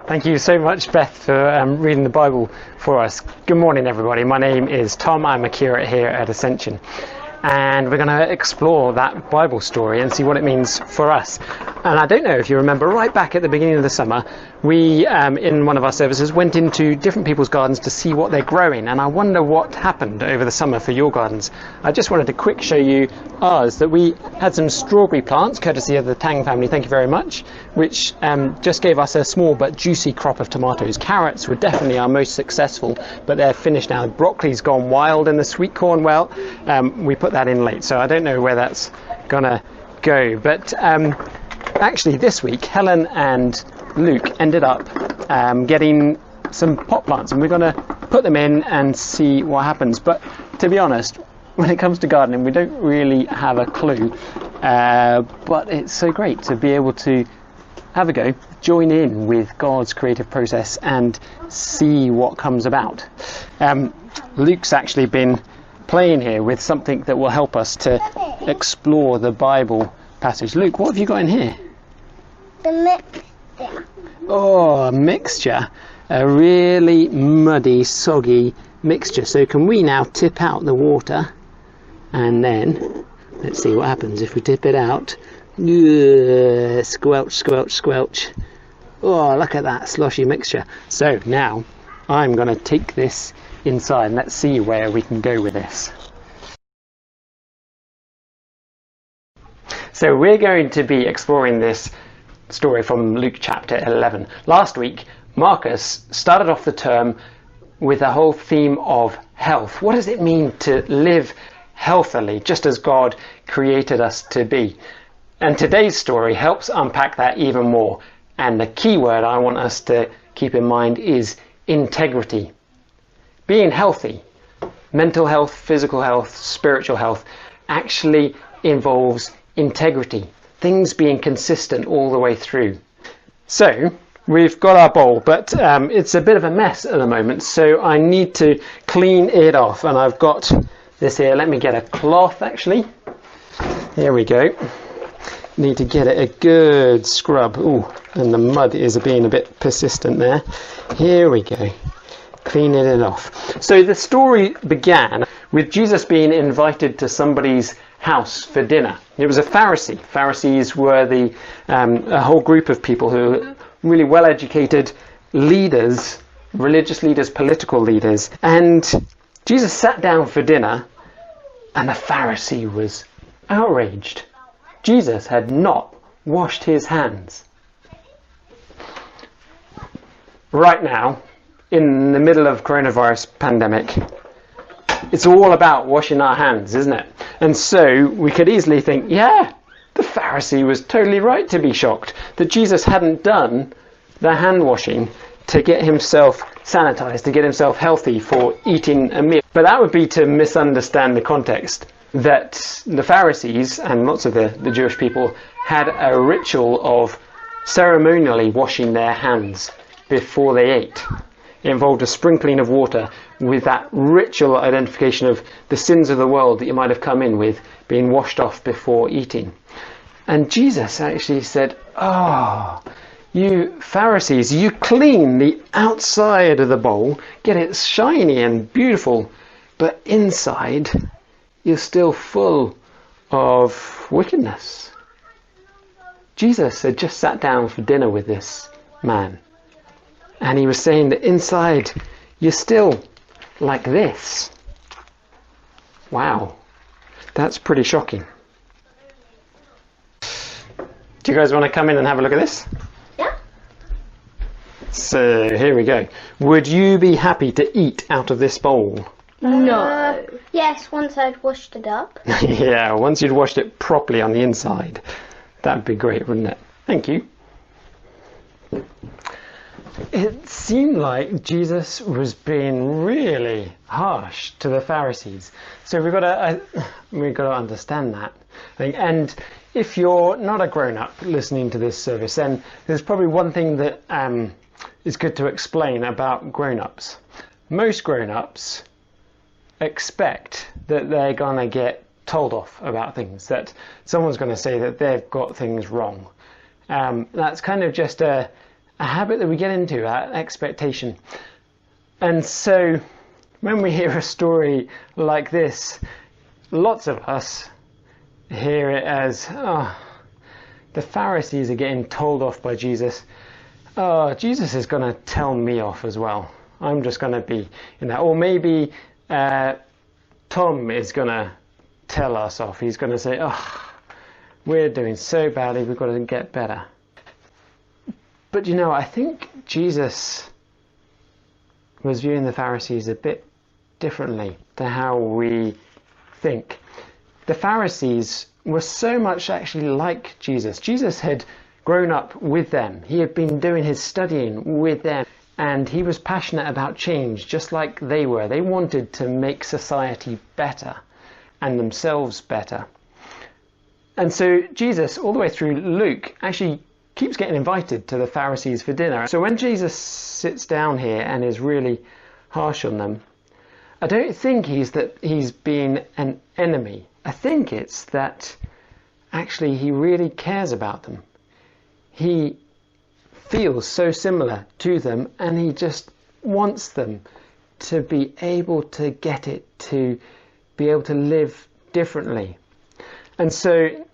Thank you so much, Beth, for reading the Bible for us. Good morning, everybody. My name is Tom. I'm a curate here at Ascension. And we're going to explore that Bible story and see what it means for us. And I don't know if you remember, right back at the beginning of the summer, we, in one of our services, went into different people's gardens to see what they're growing. And I wonder what happened over the summer for your gardens. I just wanted to quick show you ours, that we had some strawberry plants, courtesy of the Tang family, thank you very much, which just gave us a small but juicy crop of tomatoes. Carrots were definitely our most successful, but they're finished now. Broccoli's gone wild, and the sweet corn, well, we put that in late, so I don't know where that's gonna go. But actually this week Helen and Luke ended up getting some pot plants, and we're gonna put them in and see what happens. But to be honest, when it comes to gardening, we don't really have a clue, but it's so great to be able to have a go, join in with God's creative process and see what comes about. Luke's actually been playing here with something that will help us to explore the Bible passage. Luke, what have you got in here? The mixture. Oh, a mixture. A really muddy, soggy mixture. So can we now tip out the water? And then, let's see what happens if we tip it out. Squelch, squelch, squelch. Oh, look at that sloshy mixture. So now I'm going to take this inside and let's see where we can go with this. So we're going to be exploring this story from Luke chapter 11. Last week, Marcus started off the term with a whole theme of health. What does it mean to live healthily, just as God created us to be? And today's story helps unpack that even more. And the key word I want us to keep in mind is integrity. Being healthy, mental health, physical health, spiritual health, actually involves integrity. Things being consistent all the way through. So, we've got our bowl, but it's a bit of a mess at the moment, so I need to clean it off. And I've got this here. Let me get a cloth, actually. Here we go. Need to get it a good scrub. Ooh, and the mud is being a bit persistent there. Here we go. Cleaning it off. So the story began with Jesus being invited to somebody's house for dinner. It was a Pharisee. Pharisees were a whole group of people who were really well-educated leaders, religious leaders, political leaders. And Jesus sat down for dinner, and the Pharisee was outraged. Jesus had not washed his hands. Right now, in the middle of coronavirus pandemic, it's all about washing our hands, isn't it? And so we could easily think, yeah, the Pharisee was totally right to be shocked that Jesus hadn't done the hand washing to get himself sanitized, to get himself healthy for eating a meal. But that would be to misunderstand the context, that the Pharisees and lots of the Jewish people had a ritual of ceremonially washing their hands before they ate. It involved a sprinkling of water with that ritual identification of the sins of the world that you might have come in with being washed off before eating. And Jesus actually said, "Oh, you Pharisees, you clean the outside of the bowl, get it shiny and beautiful, but inside you're still full of wickedness." Jesus had just sat down for dinner with this man, and he was saying that inside you're still like this. Wow, that's pretty shocking. Do you guys want to come in and have a look at this? Yeah. So here we go. Would you be happy to eat out of this bowl? No. Yes, once I'd washed it up. Yeah, once you'd washed it properly on the inside. That'd be great, wouldn't it? Thank you. It seemed like Jesus was being really harsh to the Pharisees. So we've got to understand that. And if you're not a grown-up listening to this service, then there's probably one thing that is good to explain about grown-ups. Most grown-ups expect that they're going to get told off about things, that someone's going to say that they've got things wrong. That's kind of just a habit that we get into, that expectation. And so when we hear a story like this, lots of us hear it as, the Pharisees are getting told off by Jesus. Oh, Jesus is going to tell me off as well. I'm just going to be in that. Or maybe Tom is going to tell us off. He's going to say, we're doing so badly, we've got to get better. But I think Jesus was viewing the Pharisees a bit differently to how we think. The Pharisees were so much actually like Jesus. Jesus had grown up with them. He had been doing his studying with them, and he was passionate about change just like they were. They wanted to make society better and themselves better. And so Jesus, all the way through Luke, actually keeps getting invited to the Pharisees for dinner. So when Jesus sits down here and is really harsh on them, I don't think he's being an enemy. I think it's that actually he really cares about them. He feels so similar to them, and he just wants them to be able to get it, to be able to live differently. And so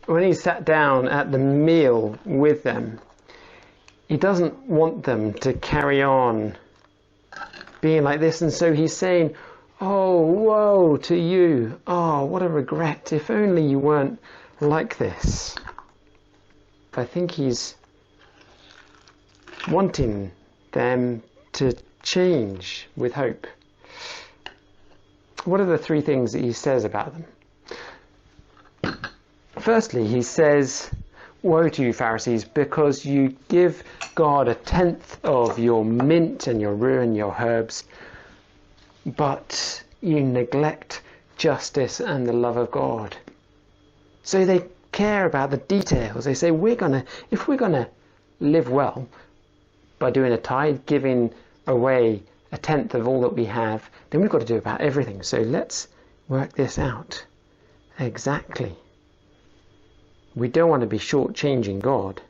when he sat down at the meal with them, he doesn't want them to carry on being like this. And so he's saying, oh, woe to you. Oh, what a regret. If only you weren't like this. I think he's wanting them to change with hope. What are the three things that he says about them? Firstly, he says, woe to you, Pharisees, because you give God 1/10 of your mint and your rue and your herbs, but you neglect justice and the love of God. So they care about the details. They say, if we're gonna live well by doing a tithe, giving away 1/10 of all that we have, then we've got to do about everything. So let's work this out exactly. We don't want to be shortchanging God.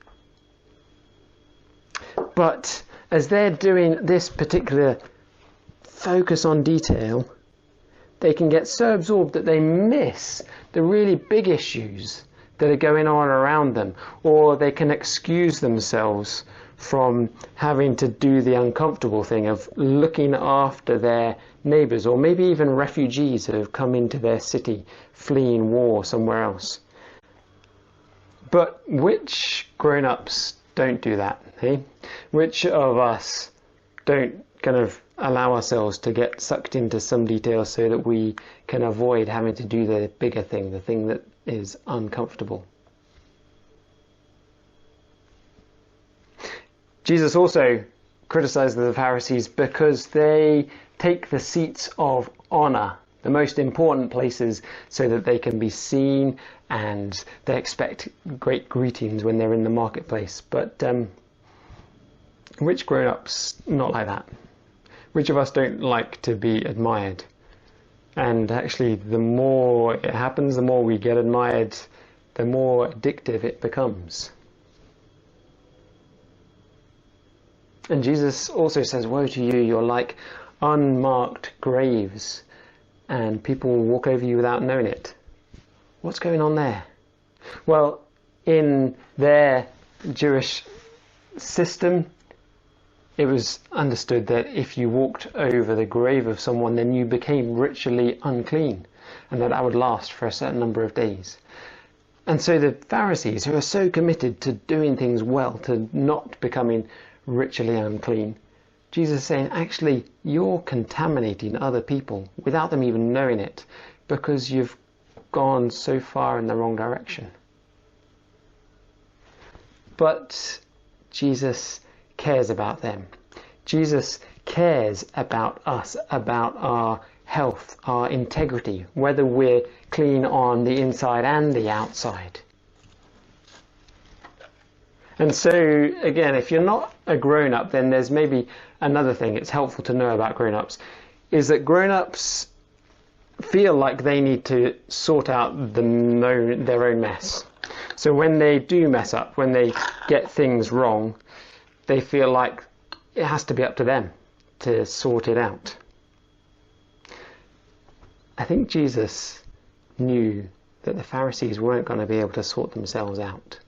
But as they're doing this particular focus on detail, they can get so absorbed that they miss the really big issues that are going on around them, or they can excuse themselves from having to do the uncomfortable thing of looking after their neighbours, or maybe even refugees that have come into their city fleeing war somewhere else. But which grown-ups don't do that, eh? Which of us don't kind of allow ourselves to get sucked into some details so that we can avoid having to do the bigger thing, the thing that is uncomfortable? Jesus also criticized the Pharisees because they take the seats of honor, the most important places, so that they can be seen, and they expect great greetings when they're in the marketplace. But which grown-ups not like that? Which of us don't like to be admired? And actually, the more it happens, the more we get admired, the more addictive it becomes. And Jesus also says, woe to you, you're like unmarked graves, and people will walk over you without knowing it. What's going on there? Well, in their Jewish system, it was understood that if you walked over the grave of someone, then you became ritually unclean, and that would last for a certain number of days. And so the Pharisees, who are so committed to doing things well, to not becoming ritually unclean, Jesus is saying, actually, you're contaminating other people without them even knowing it, because you've gone so far in the wrong direction. But Jesus cares about them. Jesus cares about us, about our health, our integrity, whether we're clean on the inside and the outside. And so, again, if you're not a grown-up, then there's maybe another thing it's helpful to know about grown-ups, is that grown-ups feel like they need to sort out their own mess. So when they do mess up, when they get things wrong, they feel like it has to be up to them to sort it out. I think Jesus knew that the Pharisees weren't going to be able to sort themselves out,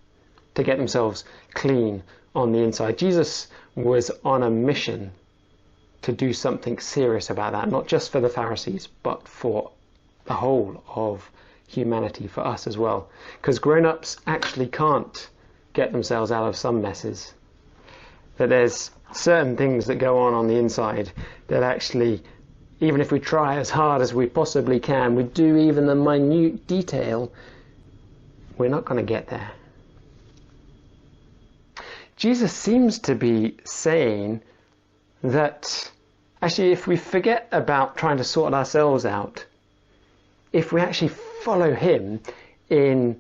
to get themselves clean on the inside. Jesus was on a mission to do something serious about that, not just for the Pharisees, but for the whole of humanity, for us as well. Because grown-ups actually can't get themselves out of some messes. That there's certain things that go on the inside that actually, even if we try as hard as we possibly can, we do even the minute detail, we're not going to get there. Jesus seems to be saying that actually if we forget about trying to sort ourselves out, if we actually follow him in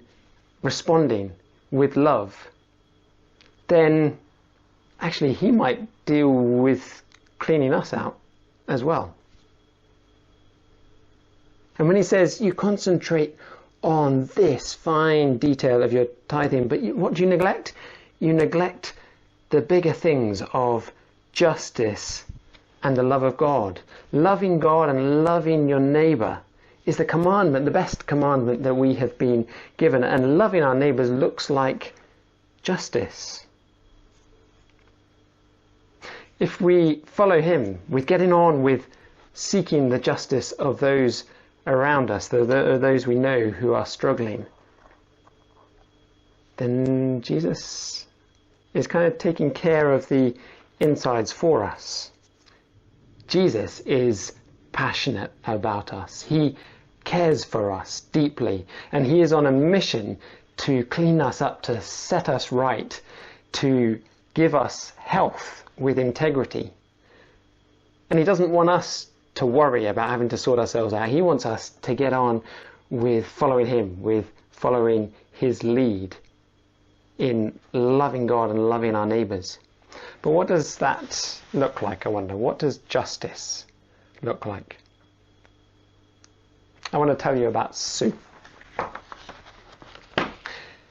responding with love, then actually he might deal with cleaning us out as well. And when he says you concentrate on this fine detail of your tithing, but what do you neglect? You neglect the bigger things of justice and the love of God. Loving God and loving your neighbour is the commandment, the best commandment that we have been given. And loving our neighbours looks like justice. If we follow him with getting on with seeking the justice of those around us, those we know who are struggling, then Jesus is kind of taking care of the insides for us. Jesus is passionate about us. He cares for us deeply, and he is on a mission to clean us up, to set us right, to give us health with integrity. And he doesn't want us to worry about having to sort ourselves out. He wants us to get on with following him, with following his lead in loving God and loving our neighbours. But what does that look like, I wonder? What does justice look like? I want to tell you about Sue.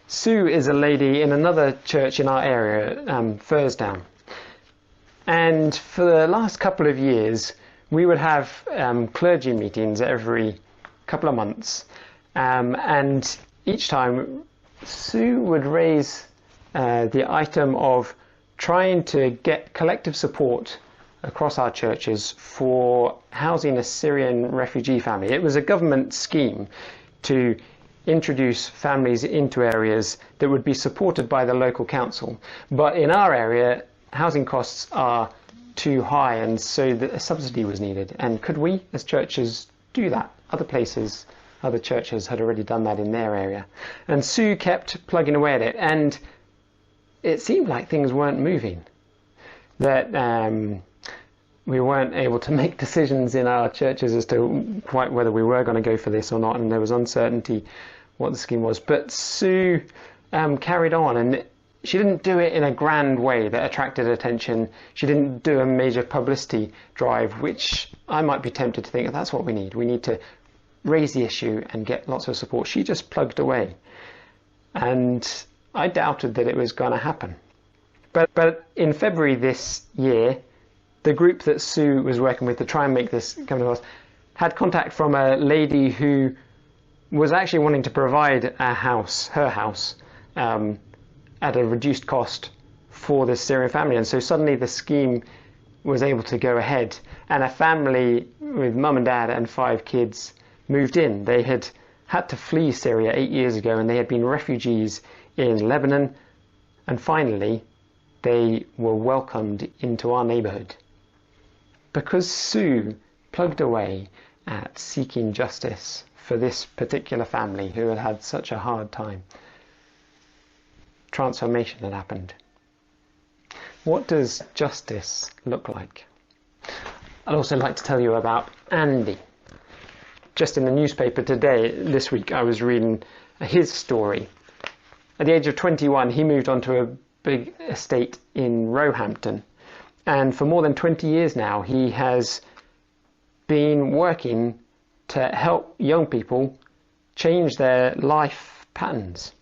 Sue is a lady in another church in our area, Fursdown. And for the last couple of years, we would have clergy meetings every couple of months. And each time, Sue would raise the item of trying to get collective support across our churches for housing a Syrian refugee family. It was a government scheme to introduce families into areas that would be supported by the local council. But in our area, housing costs are too high, and so a subsidy was needed. And could we, as churches, do that? Other places, other churches had already done that in their area. And Sue kept plugging away at it, and it seemed like things weren't moving. That we weren't able to make decisions in our churches as to quite whether we were going to go for this or not, and there was uncertainty what the scheme was. But Sue carried on, and she didn't do it in a grand way that attracted attention. She didn't do a major publicity drive, which I might be tempted to think that's what we need. We need to raise the issue and get lots of support. She just plugged away. And I doubted that it was going to happen. But in February this year, the group that Sue was working with to try and make this come to pass had contact from a lady who was actually wanting to provide her house, at a reduced cost for this Syrian family. And so suddenly the scheme was able to go ahead, and a family with mum and dad and 5 kids moved in. They had to flee Syria 8 years ago, and they had been refugees in Lebanon, and finally they were welcomed into our neighbourhood. Because Sue plugged away at seeking justice for this particular family who had had such a hard time, transformation had happened. What does justice look like? I'd also like to tell you about Andy. Just in the newspaper this week, I was reading his story. At the age of 21, he moved onto a big estate in Roehampton. And for more than 20 years now, he has been working to help young people change their life patterns.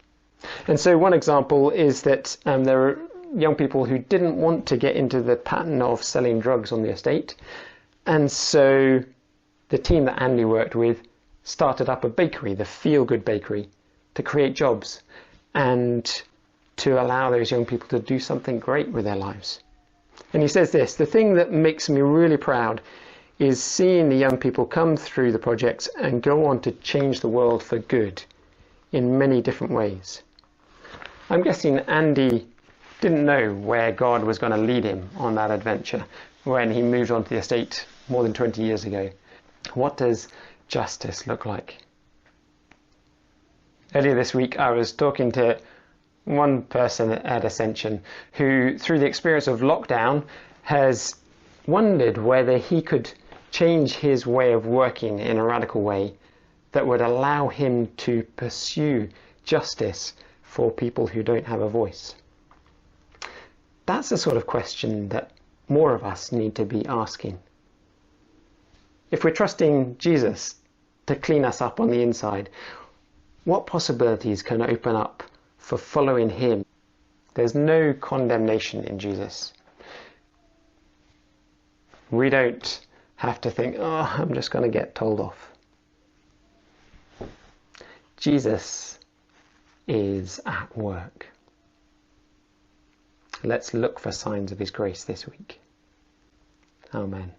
And so one example is that there are young people who didn't want to get into the pattern of selling drugs on the estate. And so the team that Andy worked with started up a bakery, the Feel Good Bakery, to create jobs and to allow those young people to do something great with their lives. And he says this: the thing that makes me really proud is seeing the young people come through the projects and go on to change the world for good in many different ways. I'm guessing Andy didn't know where God was going to lead him on that adventure when he moved onto the estate more than 20 years ago. What does justice look like? Earlier this week I was talking to one person at Ascension who, through the experience of lockdown, has wondered whether he could change his way of working in a radical way that would allow him to pursue justice for people who don't have a voice. That's the sort of question that more of us need to be asking. If we're trusting Jesus to clean us up on the inside, what possibilities can open up for following him? There's no condemnation in Jesus. We don't have to think, oh, I'm just going to get told off. Jesus is at work. Let's look for signs of his grace this week. Amen.